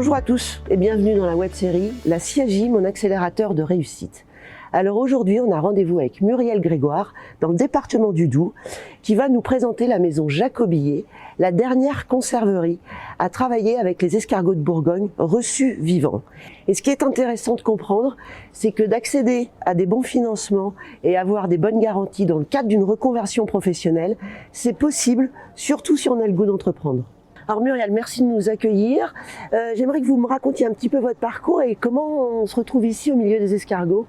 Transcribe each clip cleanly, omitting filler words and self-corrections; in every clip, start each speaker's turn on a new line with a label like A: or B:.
A: Bonjour à tous et bienvenue dans la web-série La Siagie, mon accélérateur de réussite. Alors aujourd'hui, on a rendez-vous avec Muriel Grégoire dans le département du Doubs qui va nous présenter la maison Jacobillet, la dernière conserverie à travailler avec les escargots de Bourgogne reçus vivants. Et ce qui est intéressant de comprendre, c'est que d'accéder à des bons financements et avoir des bonnes garanties dans le cadre d'une reconversion professionnelle, c'est possible, surtout si on a le goût d'entreprendre. Alors Muriel, merci de nous accueillir. J'aimerais que vous me racontiez un petit peu votre parcours et comment on se retrouve ici au milieu des escargots.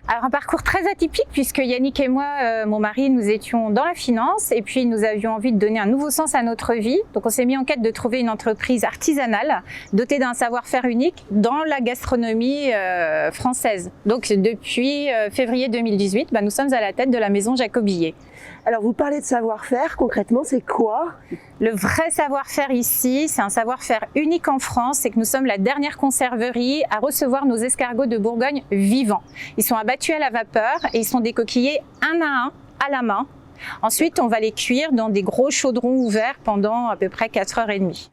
B: Alors un parcours très atypique puisque Yannick et moi, mon mari, nous étions dans la finance et puis nous avions envie de donner un nouveau sens à notre vie. Donc on s'est mis en quête de trouver une entreprise artisanale dotée d'un savoir-faire unique dans la gastronomie française. Donc depuis février 2018, nous sommes à la tête de la maison Jacobillet.
A: Alors vous parlez de savoir-faire, concrètement c'est quoi?
B: Le vrai savoir-faire ici, c'est un savoir-faire unique en France, c'est que nous sommes la dernière conserverie à recevoir nos escargots de Bourgogne vivants. Ils sont abattus à la vapeur et ils sont décoquillés un à la main. Ensuite, on va les cuire dans des gros chaudrons ouverts pendant à peu près 4h30.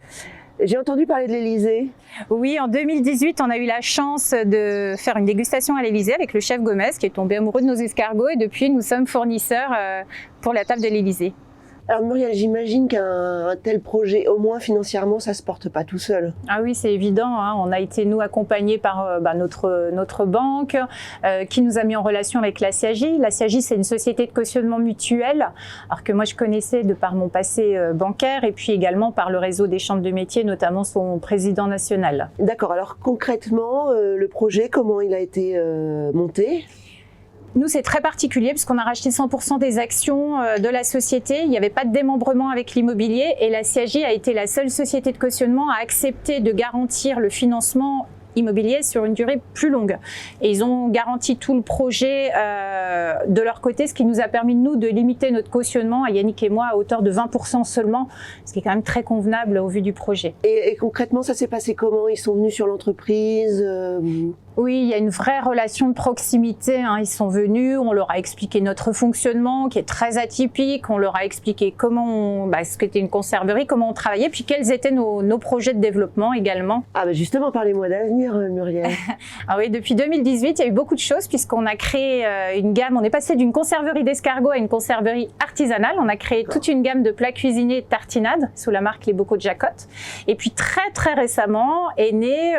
A: J'ai entendu parler de l'Élysée.
B: Oui, en 2018, on a eu la chance de faire une dégustation à l'Élysée avec le chef Gomez qui est tombé amoureux de nos escargots et depuis, nous sommes fournisseurs pour la table de l'Élysée.
A: Alors Muriel, j'imagine qu'un tel projet, au moins financièrement, ça se porte pas tout seul.
B: Ah oui, c'est évident. On a été, nous, accompagnés par notre banque qui nous a mis en relation avec la Siagie. La Siagie, c'est une société de cautionnement mutuel, alors que moi, je connaissais de par mon passé bancaire et puis également par le réseau des chambres de métiers, notamment son président national.
A: D'accord. Alors concrètement, le projet, comment il a été monté ?
B: Nous, c'est très particulier puisqu'on a racheté 100% des actions de la société. Il n'y avait pas de démembrement avec l'immobilier et la Siagie a été la seule société de cautionnement à accepter de garantir le financement immobilier sur une durée plus longue. Et ils ont garanti tout le projet de leur côté, ce qui nous a permis, nous, de limiter notre cautionnement, à Yannick et moi, à hauteur de 20% seulement, ce qui est quand même très convenable au vu du projet.
A: Et concrètement, ça s'est passé comment? Ils sont venus sur l'entreprise
B: Oui, il y a une vraie relation de proximité. Ils sont venus, on leur a expliqué notre fonctionnement qui est très atypique, on leur a expliqué comment ce qu'était une conserverie, comment on travaillait, puis quels étaient nos projets de développement également.
A: Ah justement, parlez-moi d'avenir, Muriel.
B: Ah oui, depuis 2018, il y a eu beaucoup de choses puisqu'on a créé une gamme, on est passé d'une conserverie d'escargots à une conserverie artisanale. On a créé toute une gamme de plats cuisinés et de tartinades sous la marque Les Bocaux de Jacotte. Et puis très récemment est né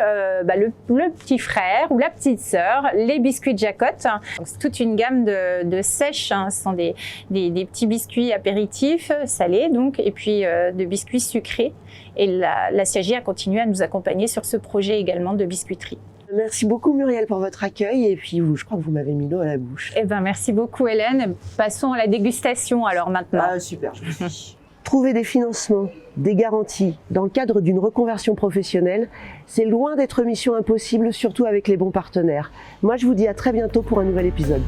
B: le petit frère ou la petite sœur, les biscuits de Jacotte. C'est toute une gamme de sèches, ce sont des petits biscuits apéritifs, salés donc, et puis de biscuits sucrés. Et la Siagie a continué à nous accompagner sur ce projet également de biscuiterie.
A: Merci beaucoup Muriel pour votre accueil et puis je crois que vous m'avez mis l'eau à la bouche.
B: Merci beaucoup Hélène. Passons à la dégustation alors maintenant.
A: Ah super, je vous suis. Trouver des financements, des garanties dans le cadre d'une reconversion professionnelle, c'est loin d'être mission impossible, surtout avec les bons partenaires. Moi, je vous dis à très bientôt pour un nouvel épisode.